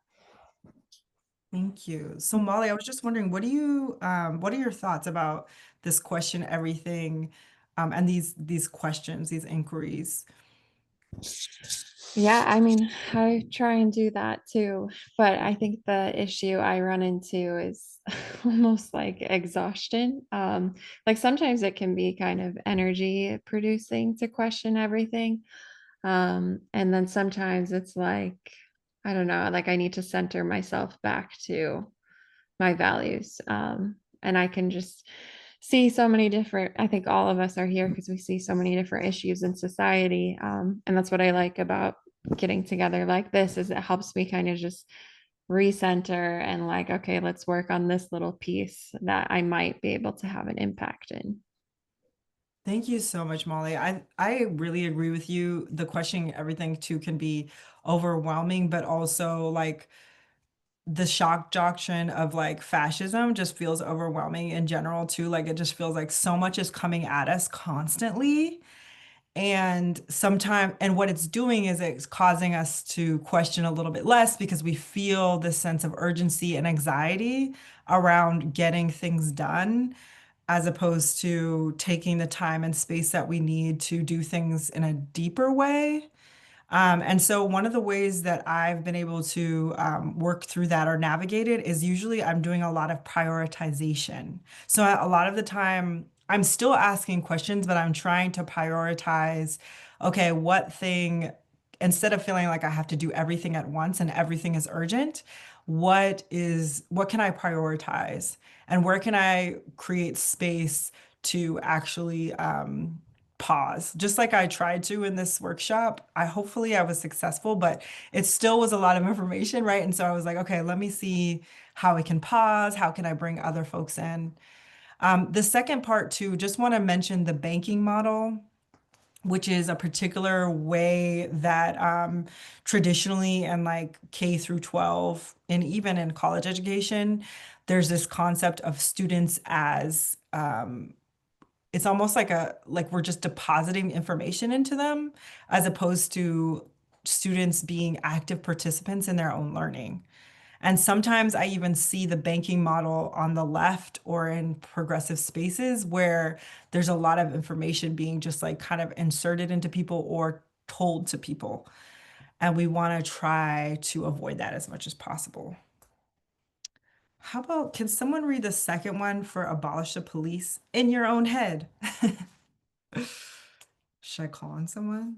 Thank you. So Molly, I was just wondering, what are your thoughts about this question everything, and these questions, these inquiries? Yeah, I mean, I try and do that too, but I think the issue I run into is almost like exhaustion. Like sometimes it can be kind of energy producing to question everything. And then sometimes it's like, I don't know, like I need to center myself back to my values. And I can just see so many different, I think all of us are here because we see so many different issues in society. And that's what I like about getting together like this, is it helps me kind of just recenter and like, okay, let's work on this little piece that I might be able to have an impact in. Thank you so much, Molly. I really agree with you. The questioning everything too can be overwhelming, but also like the shock doctrine of like fascism just feels overwhelming in general too. Like it just feels like so much is coming at us constantly. And sometimes, and what it's doing is it's causing us to question a little bit less because we feel this sense of urgency and anxiety around getting things done, as opposed to taking the time and space that we need to do things in a deeper way. And so one of the ways that I've been able to work through that or navigate it is usually I'm doing a lot of prioritization. So a lot of the time I'm still asking questions, but I'm trying to prioritize, okay, what thing, instead of feeling like I have to do everything at once and everything is urgent, what can I prioritize? And where can I create space to actually pause, just like I tried to in this workshop. Hopefully I was successful, but it still was a lot of information, right? And so I was like, okay, let me see how we can pause. How can I bring other folks in? The second part too, just want to mention the banking model, which is a particular way that traditionally and like K through 12 and even in college education, there's this concept of students as it's almost like we're just depositing information into them as opposed to students being active participants in their own learning. And sometimes I even see the banking model on the left or in progressive spaces where there's a lot of information being just like kind of inserted into people or told to people. And we want to try to avoid that as much as possible. How about, can someone read the second one for abolish the police in your own head? Should I call on someone?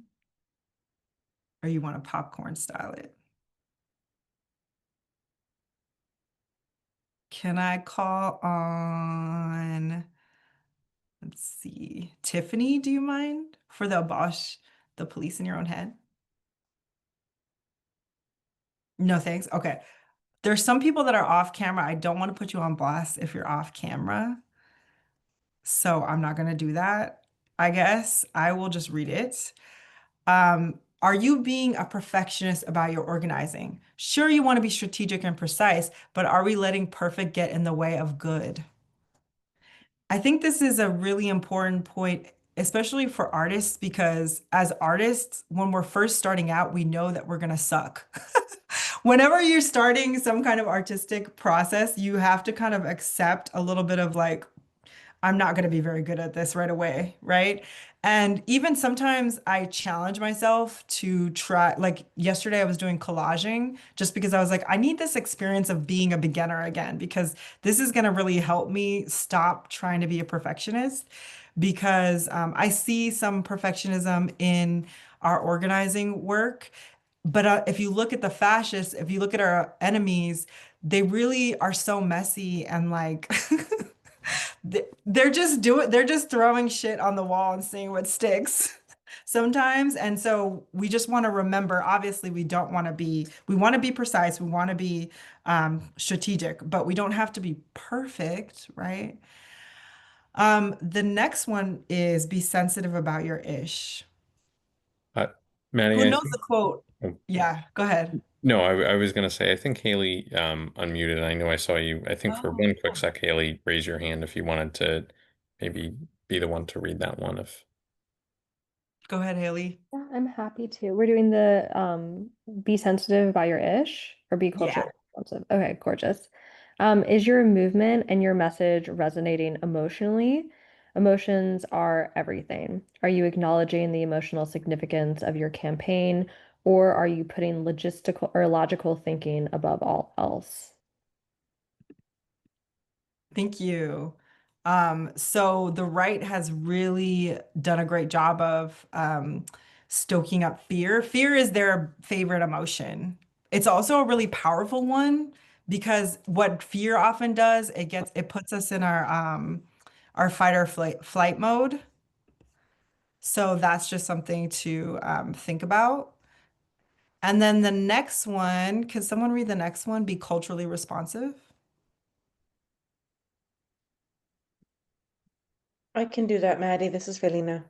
Or you want to popcorn style it? Can I call on, let's see, Tiffany, do you mind for the abolish the police in your own head? No, thanks. Okay. There's some people that are off camera. I don't want to put you on blast if you're off camera. So I'm not going to do that. I guess I will just read it. Are you being a perfectionist about your organizing? Sure, you want to be strategic and precise, but are we letting perfect get in the way of good? I think this is a really important point, especially for artists, because as artists, when we're first starting out, we know that we're going to suck. Whenever you're starting some kind of artistic process, you have to kind of accept a little bit of like, I'm not going to be very good at this right away, right? And even sometimes I challenge myself to try, like yesterday I was doing collaging just because I was like, I need this experience of being a beginner again, because this is going to really help me stop trying to be a perfectionist. Because I see some perfectionism in our organizing work. But if you look at the fascists, if you look at our enemies, they really are so messy and like they're just throwing shit on the wall and seeing what sticks sometimes. And so we just want to remember, obviously we want to be precise, we want to be strategic, but we don't have to be perfect, right? The next one is be sensitive about your ish. Uh, Maddie, Who knows the quote? oh, Yeah, go ahead. no, I was going to say, I think Haley unmuted. I know I saw you. I think for Oh, one quick cool. sec, Haley, raise your hand if you wanted to maybe be the one to read that one. If Go ahead, Haley. Yeah, I'm happy to. We're doing the be sensitive about your ish or be Yeah. culturally responsive. Okay, gorgeous. Is your movement and your message resonating emotionally? Emotions are everything. Are you acknowledging the emotional significance of your campaign, or are you putting logistical or logical thinking above all else? Thank you. So the right has really done a great job of stoking up fear. Fear is their favorite emotion. It's also a really powerful one because what fear often does, it puts us in our fight or flight mode. So that's just something to think about. And then the next one, can someone read the next one? Be culturally responsive. I can do that, Maddie. This is Felina.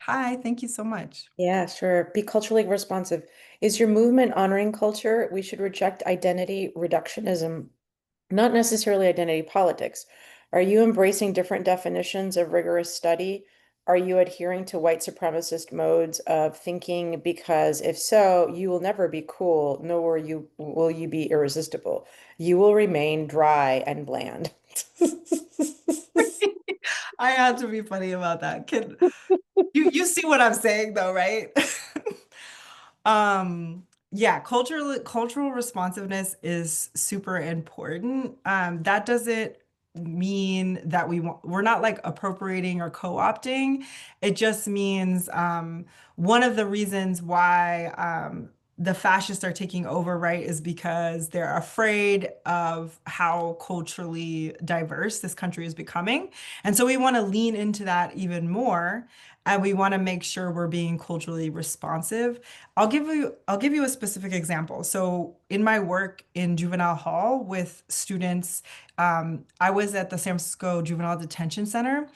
Hi, thank you so much. Yeah, sure. Be culturally responsive. Is your movement honoring culture? We should reject identity reductionism, not necessarily identity politics. Are you embracing different definitions of rigorous study? Are you adhering to white supremacist modes of thinking? Because if so, you will never be cool, nor will you be irresistible. You will remain dry and bland. I had to be funny about that. You see what I'm saying though, right? Yeah, cultural responsiveness is super important. That doesn't mean that we're not like appropriating or co-opting. It just means one of the reasons why the fascists are taking over, right, is because they're afraid of how culturally diverse this country is becoming. And so we want to lean into that even more, and we want to make sure we're being culturally responsive. I'll give you a specific example. So in my work in juvenile hall with students, I was at the San Francisco Juvenile Detention Center.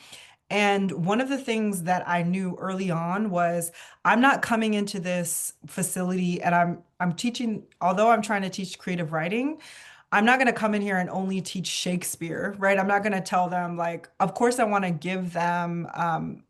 And one of the things that I knew early on was I'm not coming into this facility and I'm teaching, although I'm trying to teach creative writing, I'm not going to come in here and only teach Shakespeare, right? I'm not going to tell them, like, of course, I want to give them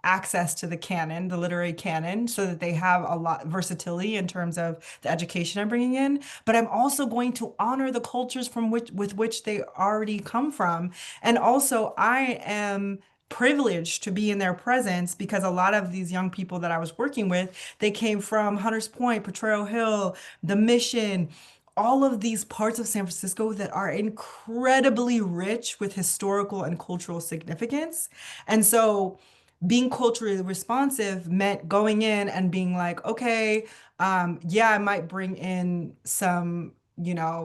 access to the canon, the literary canon, so that they have a lot versatility in terms of the education I'm bringing in. But I'm also going to honor the cultures with which they already come from. And also, I am privileged to be in their presence because a lot of these young people that I was working with, they came from Hunters Point, Potrero Hill, the Mission, all of these parts of San Francisco that are incredibly rich with historical and cultural significance. And so being culturally responsive meant going in and being like, okay, yeah, I might bring in some,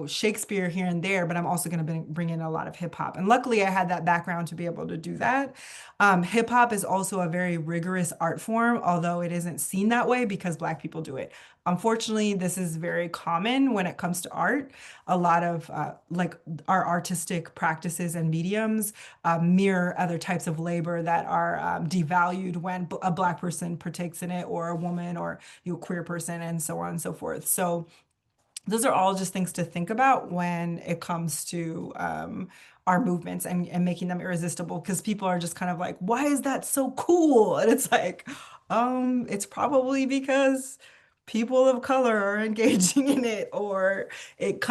Shakespeare here and there, but I'm also going to bring in a lot of hip hop. And luckily, I had that background to be able to do that. Hip hop is also a very rigorous art form, although it isn't seen that way because Black people do it. Unfortunately, this is very common when it comes to art. A lot of like our artistic practices and mediums mirror other types of labor that are devalued when a Black person partakes in it, or a woman, or queer person, and so on and so forth. So those are all just things to think about when it comes to our movements and making them irresistible, because people are just kind of like, why is that so cool? And it's like, it's probably because people of color are engaging in it, or it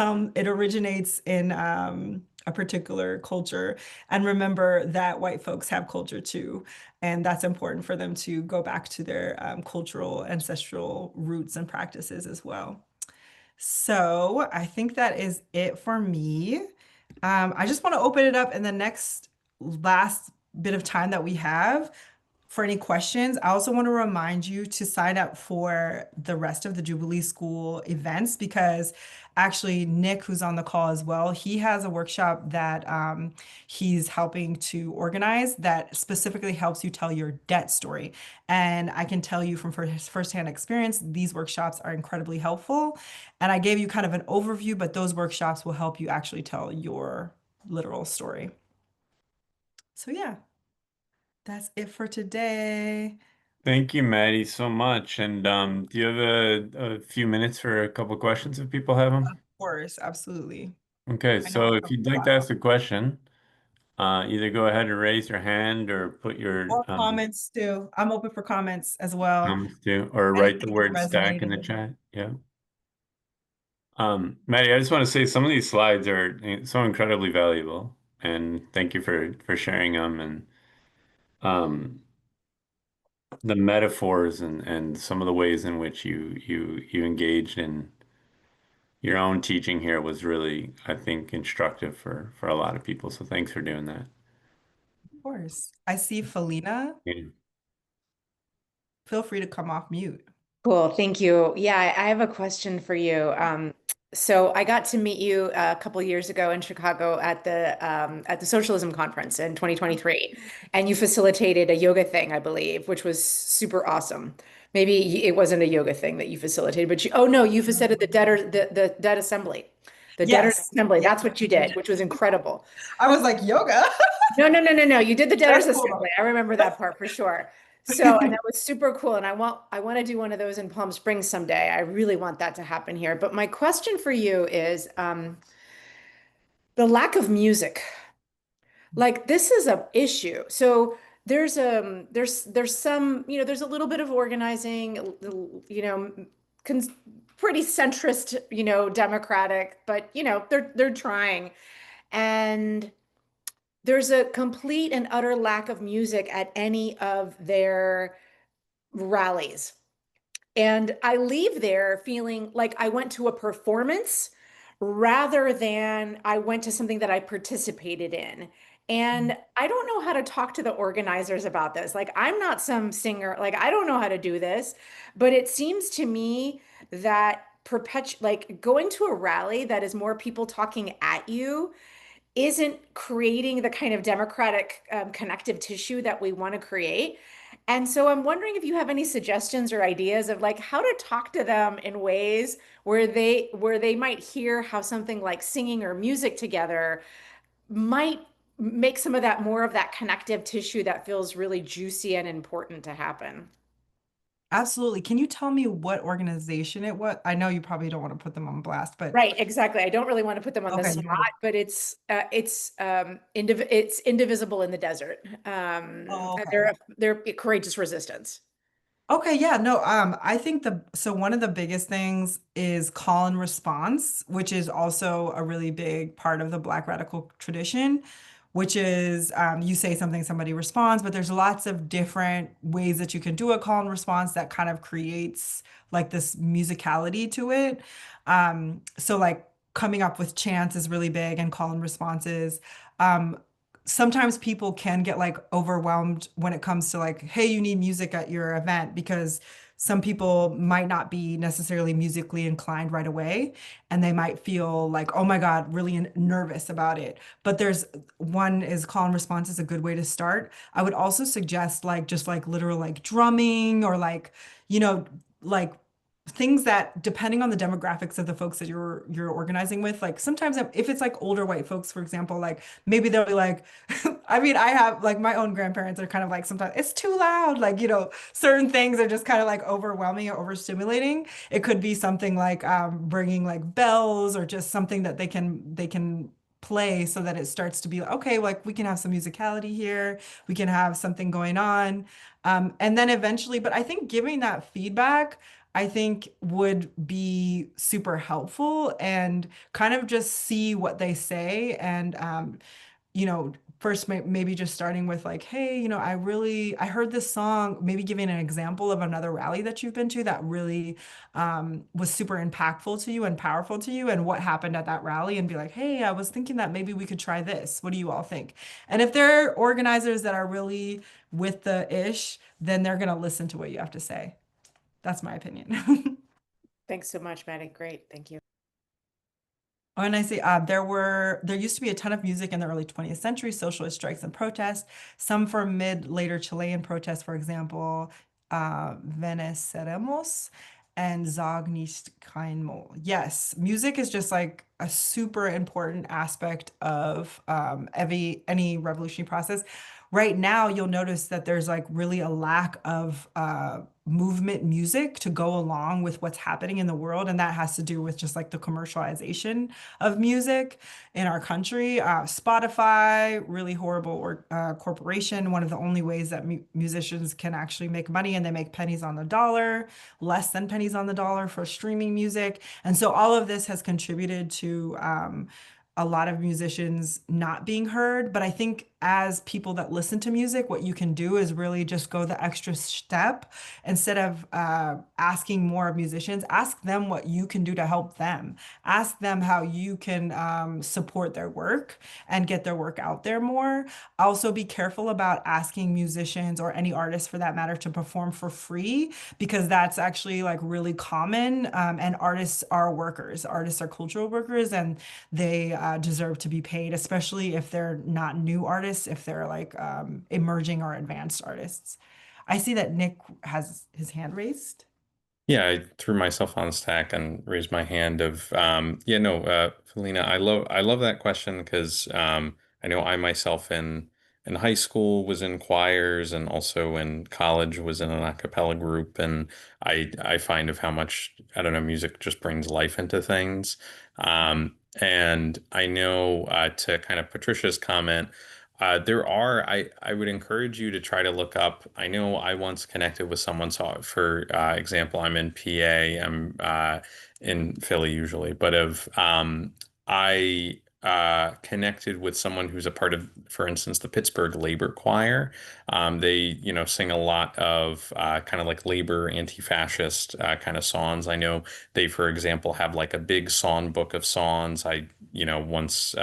originates in a particular culture. And remember that white folks have culture too, and that's important for them to go back to their cultural ancestral roots and practices as well. So I think that is it for me. I just want to open it up in the next last bit of time that we have for any questions. I also want to remind you to sign up for the rest of the Jubilee School events, because actually Nick, who's on the call as well, he has a workshop that he's helping to organize that specifically helps you tell your debt story. And I can tell you from firsthand experience, these workshops are incredibly helpful. And I gave you kind of an overview, but those workshops will help you actually tell your literal story. So yeah, that's it for today. Thank you, Maddie, so much. And do you have a few minutes for a couple questions if people have them? Of course, absolutely. Okay, I know so we if covered you'd a like lot. to ask a question, either go ahead and raise your hand or put your Or comments too. I'm open for comments as well. comments to, or write the Anything that word stack in the resonated. chat. Yeah. Maddie, I just want to say some of these slides are so incredibly valuable, and thank you for sharing them, and um, the metaphors and some of the ways in which you engaged in your own teaching here was really, I think, instructive for a lot of people. So thanks for doing that. Of course. I see Felina. Yeah. Feel free to come off mute. Cool, thank you. Yeah, I have a question for you. So I got to meet you a couple years ago in Chicago at the Socialism Conference in 2023, and you facilitated a yoga thing, I believe, which was super awesome. Maybe it wasn't a yoga thing that you facilitated, but oh no, you facilitated the debt assembly. The debtors Yes. assembly, Yes. that's what you did, which was incredible. I was like, yoga. No. You did the debtors That's cool. assembly. I remember that part for sure. So, and that was super cool. And I want to do one of those in Palm Springs someday. I really want that to happen here. But my question for you is, the lack of music. Like this is a issue. So there's some, there's a little bit of organizing, cons pretty centrist, democratic, but they're trying. And there's a complete and utter lack of music at any of their rallies. And I leave there feeling like I went to a performance rather than I went to something that I participated in. And I don't know how to talk to the organizers about this. Like, I'm not some singer, like, I don't know how to do this, but it seems to me that like going to a rally that is more people talking at you isn't creating the kind of democratic connective tissue that we want to create. And so I'm wondering if you have any suggestions or ideas of like how to talk to them in ways where they might hear how something like singing or music together might make some of that more of that connective tissue that feels really juicy and important to happen. Absolutely. Can you tell me what organization it was? I know you probably don't want to put them on blast, but Right, exactly. I don't really want to put them on the okay, spot, but it's indivisible in the desert. oh, okay. They're courageous resistance. Okay, yeah, no, I think so one of the biggest things is call and response, which is also a really big part of the Black radical tradition, which is you say something, somebody responds, but there's lots of different ways that you can do a call and response that kind of creates like this musicality to it. So like coming up with chants is really big and call and responses. Um, Sometimes people can get like overwhelmed when it comes to like, hey, you need music at your event because some people might not be necessarily musically inclined right away and they might feel like, oh my God, really nervous about it. But there's one is call and response is a good way to start. I would also suggest like just like literal like drumming or like, you know, like things that depending on the demographics of the folks that you're organizing with, like sometimes if it's like older white folks, for example, like maybe they'll be like, I mean, I have like my own grandparents are kind of like sometimes it's too loud, like, certain things are just kind of like overwhelming or overstimulating. It could be something like bringing like bells or just something that they can play so that it starts to be like, okay, like we can have some musicality here, we can have something going on. And then eventually, but I think giving that feedback I think would be super helpful and kind of just see what they say and first maybe just starting with like, hey, I heard this song, maybe giving an example of another rally that you've been to that really was super impactful to you and powerful to you and what happened at that rally and be like, hey, I was thinking that maybe we could try this. What do you all think? And if there are organizers that are really with the ish, then they're going to listen to what you have to say. That's my opinion. Thanks so much, Maddie. Great. Thank you. When I say there used to be a ton of music in the early 20th century, socialist strikes and protests, some for later Chilean protests, for example, Venceremos and Sag nicht keinmal. Yes, music is just like a super important aspect of any revolutionary process. Right now, you'll notice that there's like really a lack of movement music to go along with what's happening in the world. And that has to do with just like the commercialization of music in our country. Spotify, really horrible corporation, one of the only ways that musicians can actually make money, and they make pennies on the dollar, less than pennies on the dollar for streaming music. And so all of this has contributed to a lot of musicians not being heard. But I think as people that listen to music, what you can do is really just go the extra step. Instead of asking more of musicians, ask them what you can do to help them. Ask them how you can support their work and get their work out there more. Also, be careful about asking musicians or any artists for that matter to perform for free, because that's actually like really common. And artists are workers. Artists are cultural workers, and they deserve to be paid, especially if they're not new artists, if they're like emerging or advanced artists. I see that Nick has his hand raised. Yeah, I threw myself on Stack and raised my hand of yeah, no, Felina, I love that question because I know I myself in in high school was in choirs, and also in college was in an a cappella group. And I find of how much, I don't know, music just brings life into things. And I know, to kind of Patricia's comment, I would encourage you to try to look up. I know I once connected with someone, so for example, I'm in PA, I'm in Philly usually, but I connected with someone who's a part of, for instance, the Pittsburgh Labor Choir. They, sing a lot of kind of like labor, anti-fascist kind of songs. I know they, for example, have like a big song book of songs. Once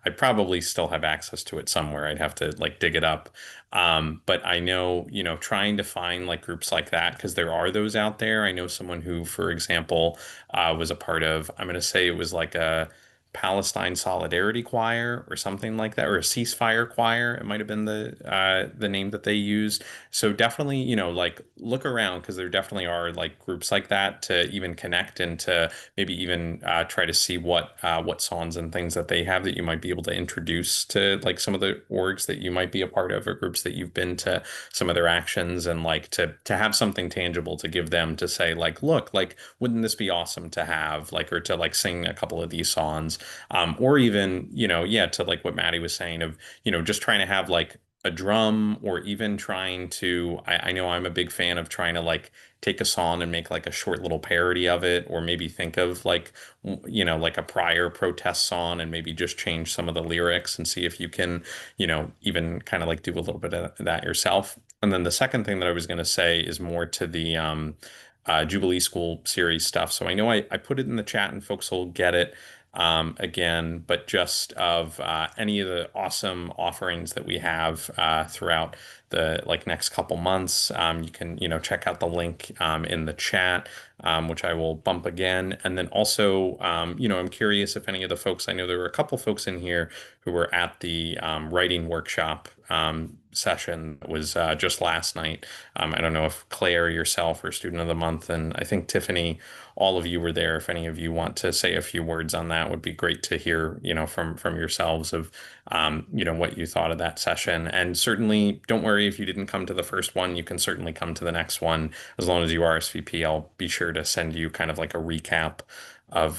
I probably still have access to it somewhere. I'd have to like dig it up. But I know, trying to find like groups like that, because there are those out there. I know someone who, for example, was a part of, I'm going to say it was like a Palestine Solidarity Choir or something like that, or a ceasefire choir. It might have been the name that they used. So definitely, like look around, because there definitely are like groups like that to even connect, and to maybe even try to see what songs and things that they have that you might be able to introduce to like some of the orgs that you might be a part of, or groups that you've been to some of their actions, and like to have something tangible to give them, to say like, look, like wouldn't this be awesome to have, like, or to like sing a couple of these songs, or even, yeah, to like what Maddie was saying of, just trying to have like a drum, or even trying to, I know I'm a big fan of trying to like take a song and make like a short little parody of it, or maybe think of like, like a prior protest song, and maybe just change some of the lyrics and see if you can, even kind of like do a little bit of that yourself. And then the second thing that I was going to say is more to the Jubilee School series stuff. So I know I put it in the chat and folks will get it again, but just of any of the awesome offerings that we have throughout the like next couple months. You can, check out the link in the chat, which I will bump again. And then also, I'm curious if any of the folks, I know there were a couple folks in here who were at the writing workshop session that was just last night. I don't know if Claire, yourself, or Student of the Month, and I think Tiffany, all of you were there. If any of you want to say a few words on that, would be great to hear, from yourselves of, what you thought of that session. And certainly, don't worry if you didn't come to the first one. You can certainly come to the next one as long as you RSVP. I'll be sure to send you kind of like a recap of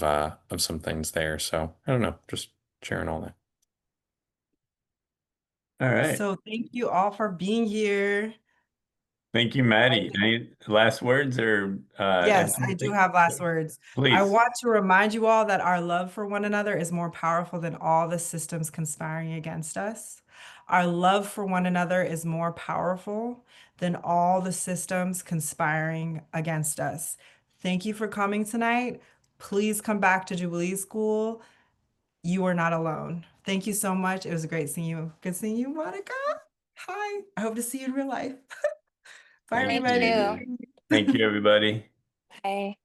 some things there. So I don't know, just sharing all that. All right. So thank you all for being here. Thank you, Maddie. Any last words or Yes, I do have last words. I Please. want to remind you all that our love for one another is more powerful than all the systems conspiring against us. Our love for one another is more powerful than all the systems conspiring against us. Thank you for coming tonight. Please come back to Jubilee School. You are not alone. Thank you so much. It was great seeing you. Good seeing you, Monica. Hi. I hope to see you in real life. Bye, Thank everybody. you. Thank you, everybody. Bye.